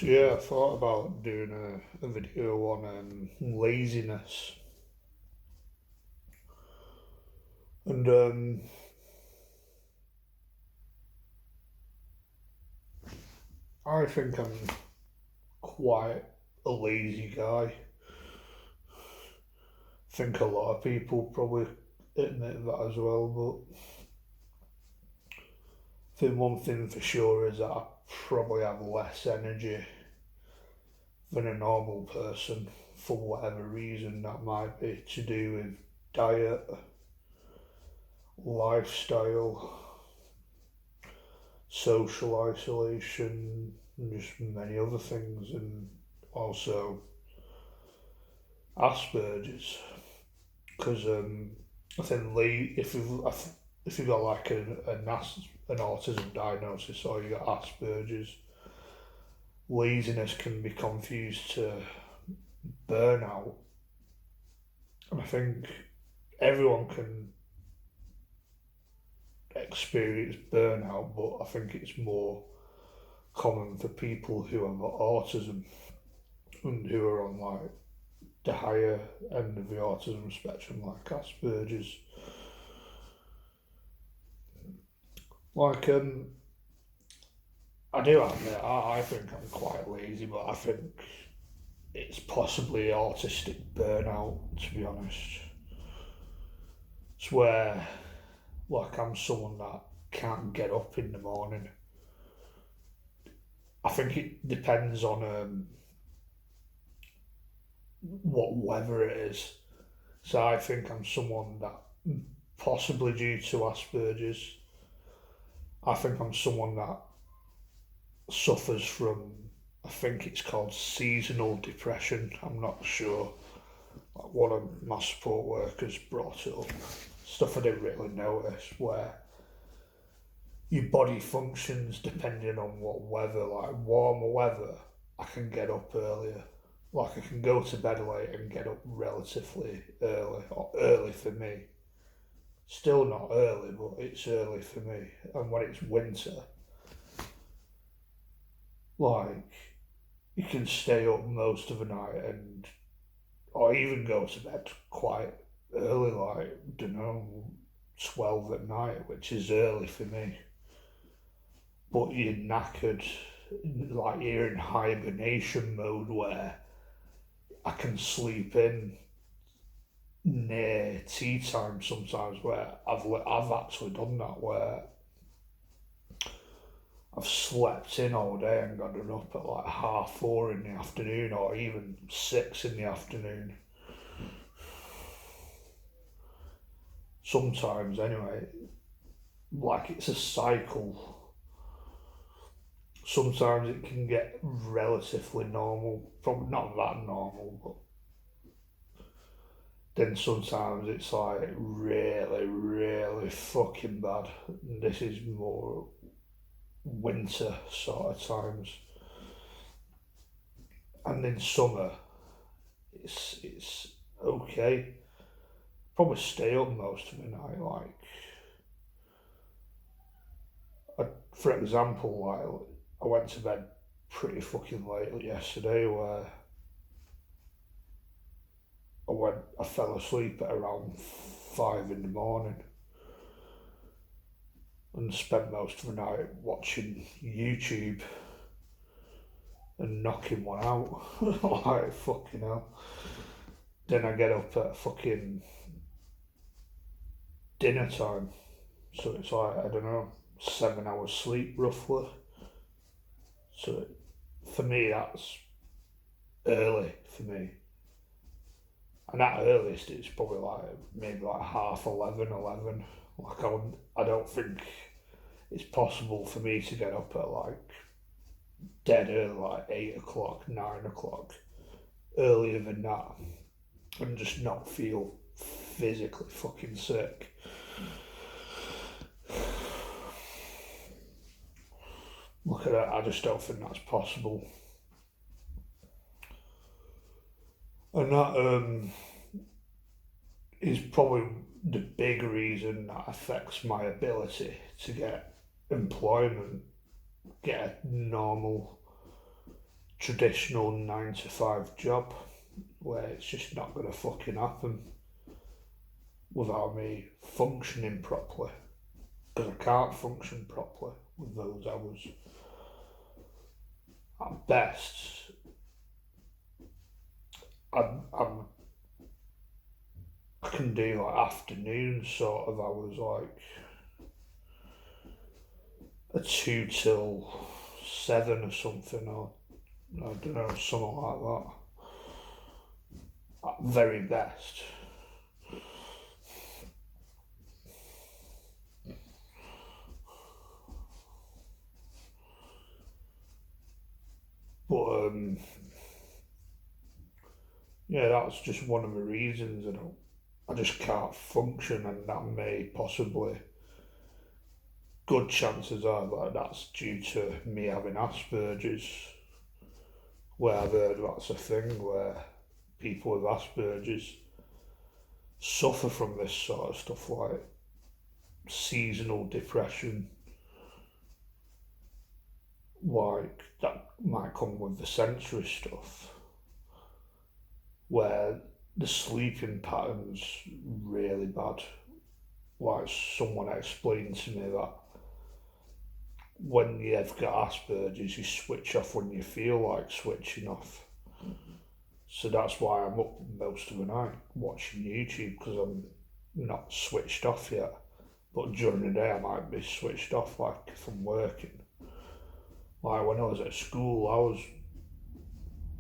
So yeah, I thought about doing a video on laziness, and I think I'm quite a lazy guy. I think a lot of people probably admit that as well, but I think one thing for sure is that I probably have less energy than a normal person for whatever reason. That might be to do with diet, lifestyle, social isolation, and just many other things, and also Asperger's. Because I think if you've got like an autism diagnosis or you got Asperger's, laziness can be confused to burnout, and I think everyone can experience burnout, but I think it's more common for people who have autism and who are on like the higher end of the autism spectrum, like Asperger's. Like I do admit I think I'm quite lazy, but I think it's possibly autistic burnout. To be honest, it's where like I'm someone that can't get up in the morning. I think it depends on what weather it is. So I think I'm someone that possibly due to Asperger's, I think I'm someone that suffers from, I think it's called seasonal depression. I'm not sure. Like one of my support workers brought it up. Stuff I didn't really notice, where your body functions depending on what weather. Like warmer weather, I can get up earlier. Like I can go to bed late and get up relatively early, or early for me. Still not early, but it's early for me. And when it's winter, like you can stay up most of the night and or even go to bed quite early, like don't know, 12 at night, which is early for me. But you're knackered, like you're in hibernation mode where I can sleep in near tea time sometimes. Where I've actually done that, where I've slept in all day and gotten up at like 4:30 in the afternoon, or even 6 in the afternoon. Sometimes, anyway, like it's a cycle. Sometimes it can get relatively normal, probably not that normal, but then sometimes it's like really, really fucking bad. And this is more winter sort of times. And in summer, it's okay. Probably stay up most of the night. Like, for example, like I went to bed pretty fucking late yesterday, where I fell asleep at around 5 in the morning and spent most of the night watching YouTube and knocking one out. Like fucking hell. Then I get up at fucking dinner time, so it's like I don't know, 7 hours sleep roughly. So for me, that's early for me. And at earliest, it's probably like maybe like 11:30, 11. Like I don't think it's possible for me to get up at like dead early, like 8 o'clock, 9 o'clock, earlier than that, and just not feel physically fucking sick. Look at that, I just don't think that's possible. And that is probably the big reason that affects my ability to get employment, get a normal traditional 9 to 5 job where it's just not going to fucking happen without me functioning properly, because I can't function properly with those hours. At best, I'm I can do like afternoon sort of hours, like a 2 till 7 or something, or I don't know, something like that. At very best. But yeah, that's just one of the reasons I just can't function, and that may possibly, good chances are that that's due to me having Asperger's, where I've heard that's a thing where people with Asperger's suffer from this sort of stuff, like seasonal depression, like that might come with the sensory stuff, where the sleeping pattern's really bad. Like someone explained to me that when you've got Asperger's, you switch off when you feel like switching off. So that's why I'm up most of the night watching YouTube, because I'm not switched off yet. But during the day, I might be switched off, like if I'm working. Like when I was at school,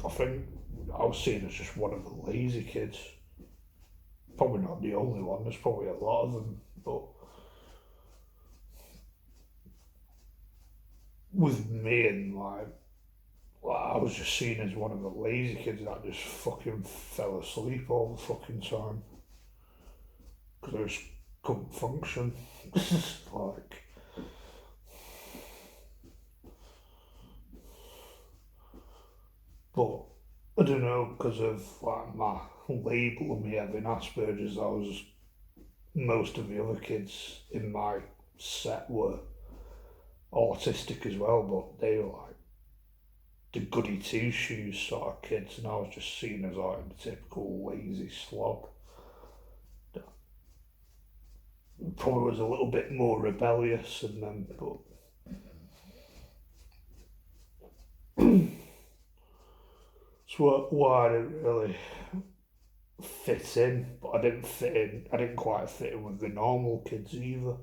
I think I was seen as just one of the lazy kids. Probably not the only one, there's probably a lot of them, but with me and I was just seen as one of the lazy kids that just fucking fell asleep all the fucking time because I just couldn't function. Like, but I don't know, because of like my label of me having Asperger's, I was, most of the other kids in my set were autistic as well, but they were like the goody two shoes sort of kids, and I was just seen as like the typical lazy slob. Probably was a little bit more rebellious than them, but so why I didn't really fit in, but I didn't fit in. I didn't quite fit in with the normal kids either.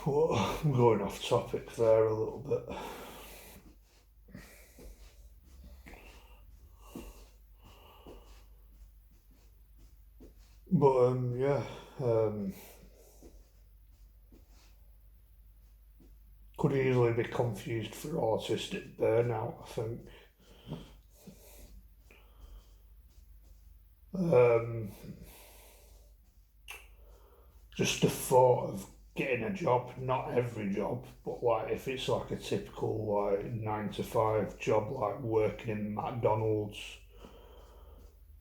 Well, I'm going off topic there a little bit. But yeah, could easily be confused for autistic burnout, I think. Um, just the thought of getting a job, not every job, but like if it's like a typical like 9 to 5 job, like working in McDonald's,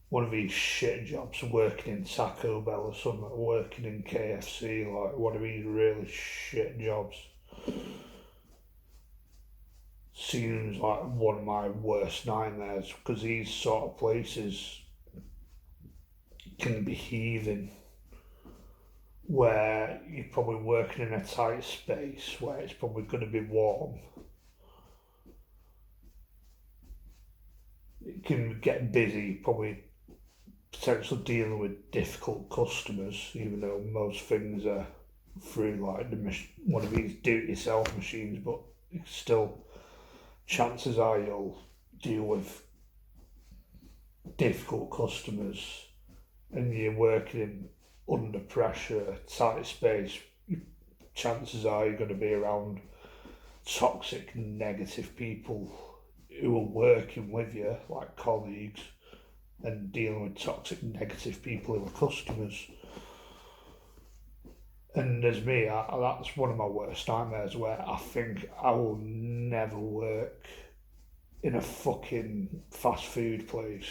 one of these shit jobs, working in Taco Bell or something, working in KFC, like one of these really shit jobs, seems like one of my worst nightmares, because these sort of places can be heaving, where you're probably working in a tight space where it's probably going to be warm. It can get busy, probably potentially dealing with difficult customers, even though most things are through like one of these do-it-yourself machines, but still, chances are you'll deal with difficult customers, and you're working under pressure, tight space. Chances are you're going to be around toxic, negative people who are working with you, like colleagues, and dealing with toxic, negative people who are customers. And as me, that's one of my worst nightmares, where I think I will never work in a fucking fast food place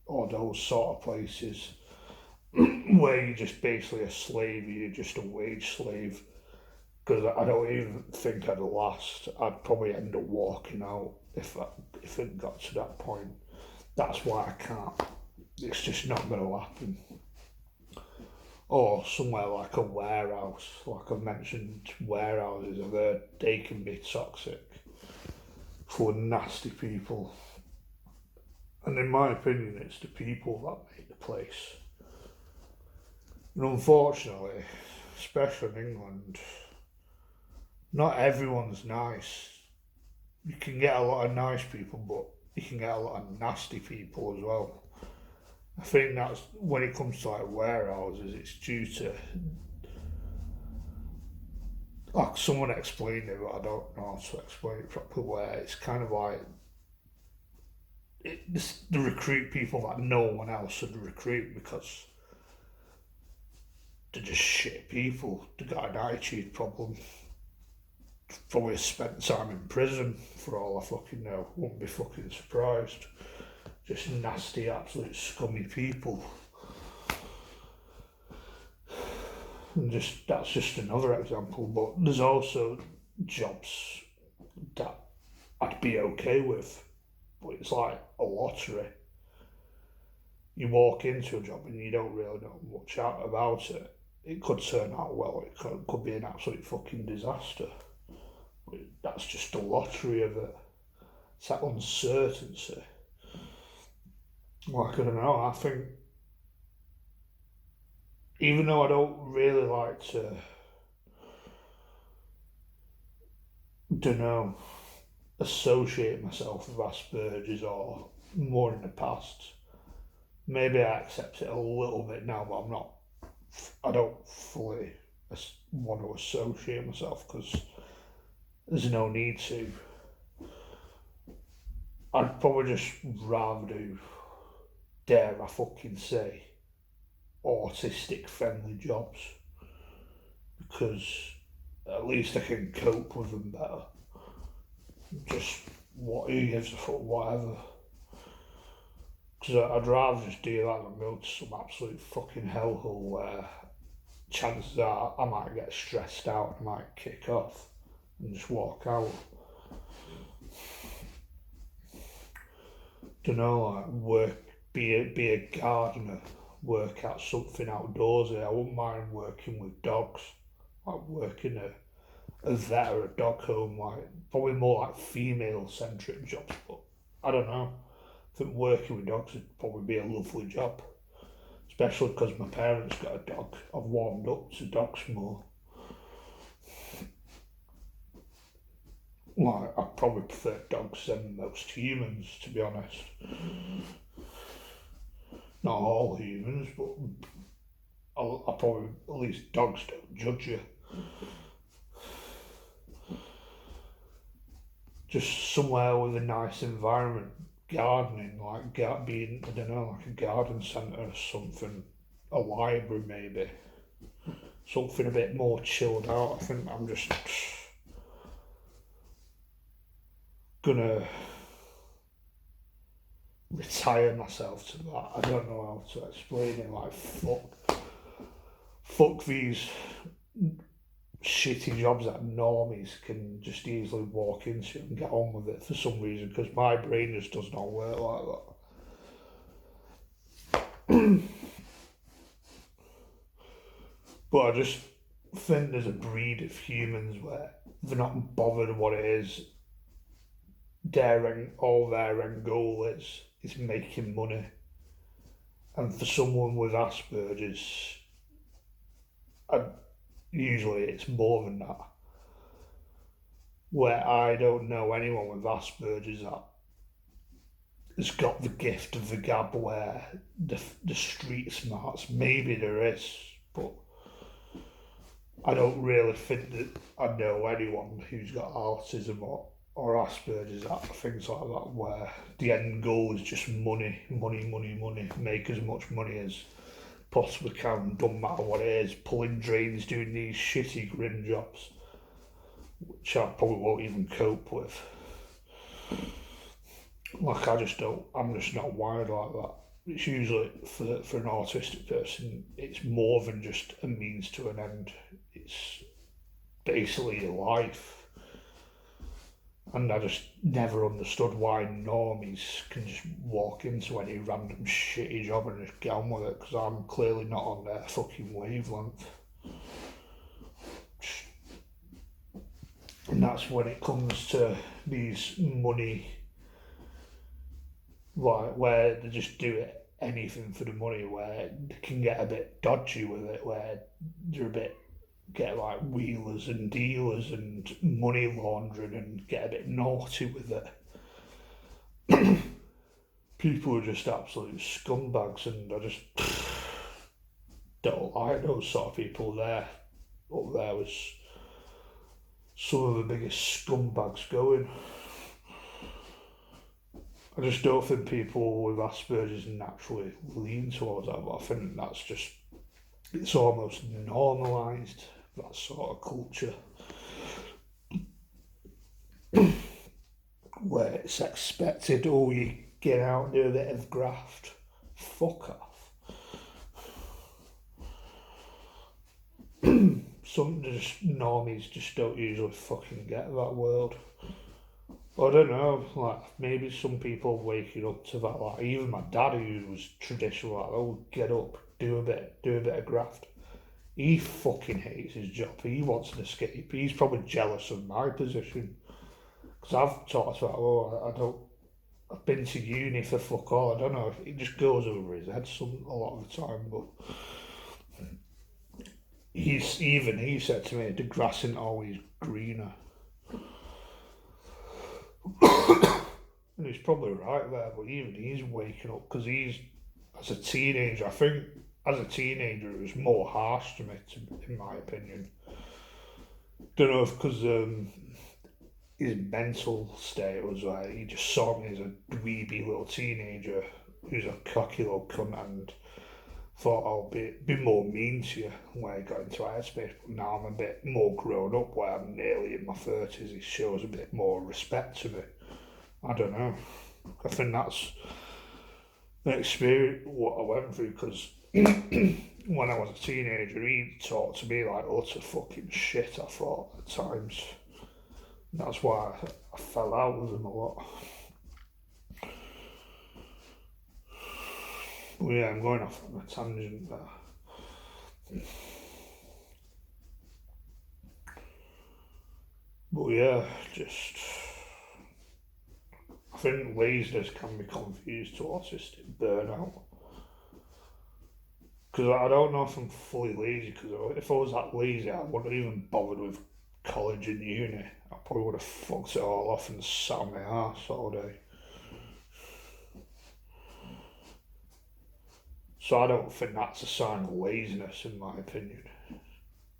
or those sort of places where you're just basically a slave, you're just a wage slave, because I don't even think I'd last. I'd probably end up walking out if it got to that point. That's why I can't. It's just not going to happen. Or somewhere like a warehouse, like I've mentioned, warehouses, I've heard they can be toxic, full of nasty people. And in my opinion, it's the people that make the place. And unfortunately, especially in England, not everyone's nice. You can get a lot of nice people, but you can get a lot of nasty people as well. I think that's when it comes to like warehouses, it's due to, like someone explained it, but I don't know how to explain it properly. Where it's kind of like they recruit people that no one else would recruit because they're just shit people. They got an attitude problem. Probably spent time in prison for all I fucking know. Wouldn't be fucking surprised. Just nasty, absolute scummy people. And that's just another example. But there's also jobs that I'd be okay with. But it's like a lottery. You walk into a job and you don't really know much about it. It could turn out well. It could be an absolute fucking disaster. But that's just the lottery of it. It's that uncertainty. Like, I don't know, I think, even though I don't really like to, don't know, associate myself with Asperger's or more in the past, maybe I accept it a little bit now, but I don't fully want to associate myself because there's no need to. I'd probably just rather do, dare I fucking say, autistic friendly jobs because at least I can cope with them better. Just who gives a fuck, whatever. Because I'd rather just do that than go to some absolute fucking hellhole where chances are I might get stressed out and might kick off and just walk out. Don't know, like be a gardener, work at something outdoorsy. I wouldn't mind working with dogs, like working a vet or a dog home, like probably more like female centric jobs, but I don't know. I think working with dogs would probably be a lovely job, especially because my parents got a dog. I've warmed up to dogs more. Like, I probably prefer dogs than most humans, to be honest. Not all humans, but I probably, at least dogs don't judge you. Just somewhere with a nice environment, gardening, like being, I don't know, like a garden centre or something, a library maybe, something a bit more chilled out. I think I'm just gonna retire myself to that. I don't know how to explain it. Like fuck these shitty jobs that normies can just easily walk into and get on with it for some reason. Because my brain just does not work like that. But I just think there's a breed of humans where they're not bothered what it is. All their end goal is making money. And for someone with Asperger's, usually it's more than that. Where I don't know anyone with Asperger's that has got the gift of the gab where the street smarts. Maybe there is, but I don't really think that I know anyone who's got autism or Asperger's, things like that, where the end goal is just money, make as much money as possibly can, don't matter what it is, pulling drains, doing these shitty grim jobs, which I probably won't even cope with. Like, I'm just not wired like that. It's usually, for an autistic person, it's more than just a means to an end. basically your life. And I just never understood why normies can just walk into any random shitty job and just get on with it, because I'm clearly not on their fucking wavelength. And that's when it comes to these money, like where they just do it anything for the money, where they can get a bit dodgy with it, where they're a bit get like wheelers and dealers and money laundering and get a bit naughty with it. People are just absolute scumbags, and I just don't like those sort of people there. Up there was some of the biggest scumbags going. I just don't think people with Asperger's naturally lean towards that, but I think that's just, it's almost normalised, that sort of culture. Where it's expected, oh, you get out and do a bit of graft. Fuck off. Some just normies just don't usually fucking get that world. I don't know, like maybe some people waking up to that, like even my dad who was traditional, like, oh, get up, do a bit of graft. He fucking hates his job. He wants an escape. He's probably jealous of my position. Because I've talked about, I've been to uni for fuck all. I don't know, it just goes over his head a lot of the time. But he said to me, the grass isn't always greener. And he's probably right there, but even he's waking up, because as a teenager, I think as a teenager it was more harsh to me, in my opinion. Don't know if because his mental state was like, he just saw me as a dweeby little teenager who's a cocky little cunt, and thought I'll be more mean to you when I got into airspace. But now I'm a bit more grown up, where I'm nearly in my 30s, he shows a bit more respect to me. I don't know. I think that's an experience what I went through, because when I was a teenager, he talked to me like utter fucking shit, I thought, at times. And that's why I fell out with him a lot. But yeah, I'm going off on a tangent there. But yeah, just, I think laziness can be confused to autistic burnout. Because I don't know if I'm fully lazy, because if I was that lazy, I wouldn't have even bothered with college and uni. I probably would have fucked it all off and sat on my arse all day. So I don't think that's a sign of laziness, in my opinion.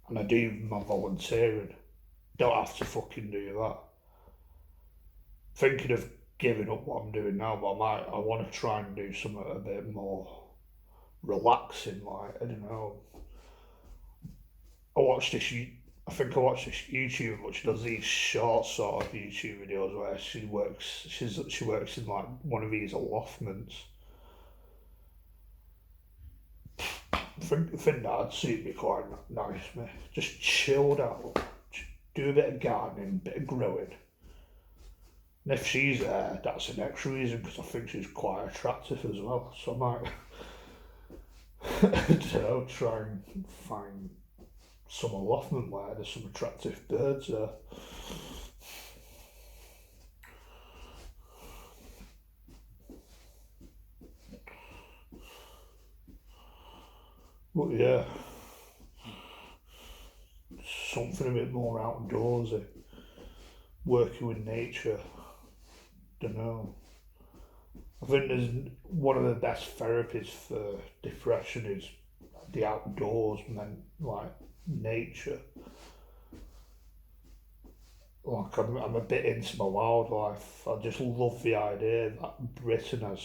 And I do my volunteering. Don't have to fucking do that. Thinking of giving up what I'm doing now, but I want to try and do something a bit more relaxing, like, I don't know. I think I watched this YouTuber, but she does these short sort of YouTube videos where she works in like one of these allotments. I think that'd suit me quite nice, mate. Just chilled out, do a bit of gardening, a bit of growing. And if she's there, that's an extra reason, because I think she's quite attractive as well. So I might, I don't know, try and find some allotment where there's some attractive birds there. But yeah, something a bit more outdoorsy, working with nature. Don't know. I think there's one of the best therapies for depression is the outdoors, like nature. Like I'm a bit into my wildlife. I just love the idea that Britain has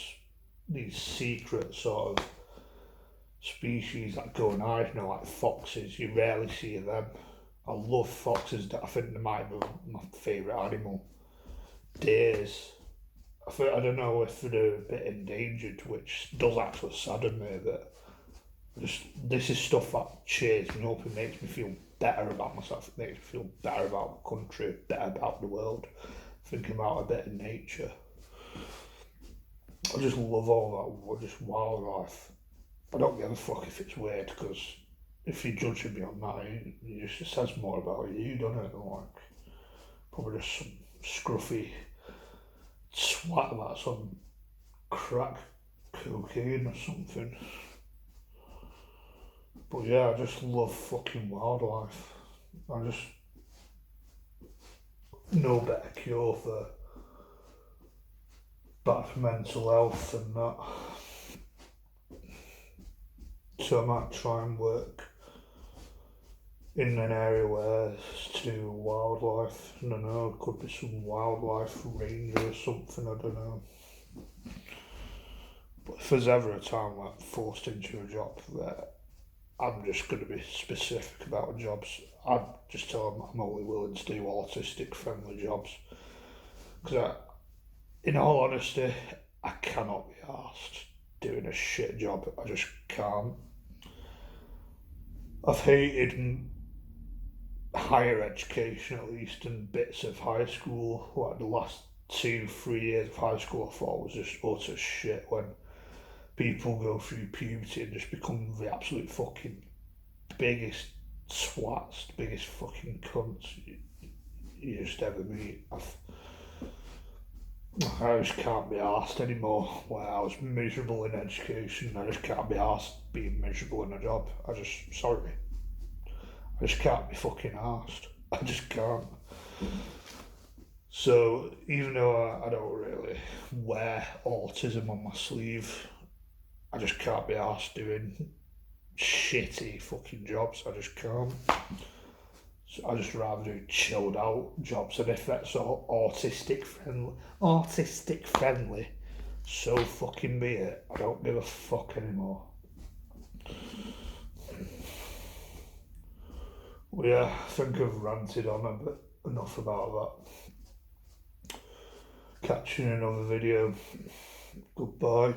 these secret sort of species that go and hide, like foxes. You rarely see them. I love foxes. I think they might be my favourite animal. Deers. I don't know if they're a bit endangered, which does actually sadden me. That this is stuff that cheers me up and makes me feel better about myself. It makes me feel better about the country, better about the world. Thinking about a bit of nature. I just love all that, just wildlife. I don't give a fuck if it's weird, because if you're judging me on that, it just says more about you, doesn't it? Like, probably just some scruffy swat that's on crack cocaine or something. But yeah, I just love fucking wildlife. I just no better cure for bad mental health than that. So I might try and work in an area where it's to do with wildlife. I don't know, it could be some wildlife ranger or something, I don't know. But if there's ever a time where I'm forced into a job where I'm just going to be specific about jobs, I'd just tell them I'm only willing to do autistic friendly jobs. Because in all honesty, I cannot be arsed doing a shit job. I just can't. I've hated higher education, at least, and bits of high school. Like the last 2-3 years of high school, I thought was just utter shit when people go through puberty and just become the absolute fucking biggest swats, biggest fucking cunts you just ever meet. I just can't be arsed anymore. Where I was miserable in education, I just can't be arsed being miserable in a job. Sorry. I just can't be fucking arsed. I just can't. So, even though I don't really wear autism on my sleeve, I just can't be arsed doing shitty fucking jobs. I just can't. So I just rather do chilled out jobs, and if that's autistic friendly, so fucking be it. I don't give a fuck anymore. Well, yeah, I think I've ranted on a bit enough about that. Catch you in another video. Goodbye.